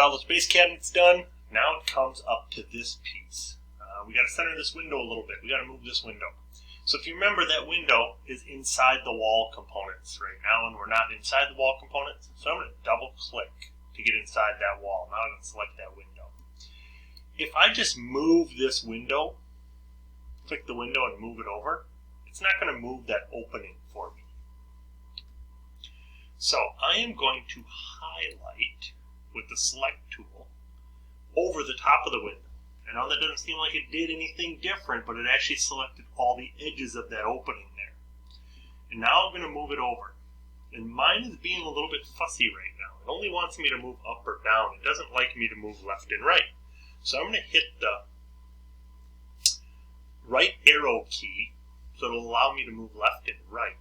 all those base cabinets done. Now it comes up to this piece. We got to center this window a little bit. We got to move this window. So if you remember, that window is inside the wall components right now, and we're not inside the wall components. So I'm going to double click to get inside that wall. Now I'm going to select that window. If I just move this window, click the window and move it over, it's not going to move that opening for me. So I am going to highlight with the select tool over the top of the window. I know that doesn't seem like it did anything different, but it actually selected all the edges of that opening there. And now I'm going to move it over. And mine is being a little bit fussy right now. It only wants me to move up or down. It doesn't like me to move left and right. So I'm going to hit the right arrow key so it'll allow me to move left and right.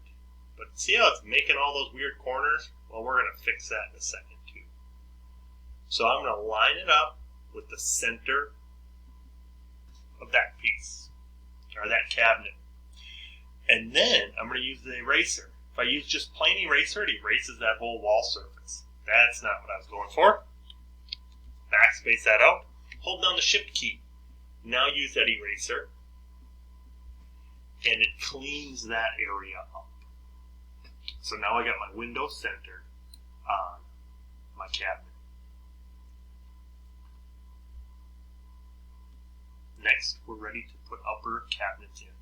But see how it's making all those weird corners? Well, we're going to fix that in a second too. So I'm going to line it up with the center of that piece, or that cabinet. And then I'm going to use the eraser. If I use just plain eraser, it erases that whole wall surface. That's not what I was going for. Backspace that out. Hold down the Shift key. Now use that eraser, and it cleans that area up. So now I got my window centered on my cabinet. Next, we're ready to put upper cabinets in.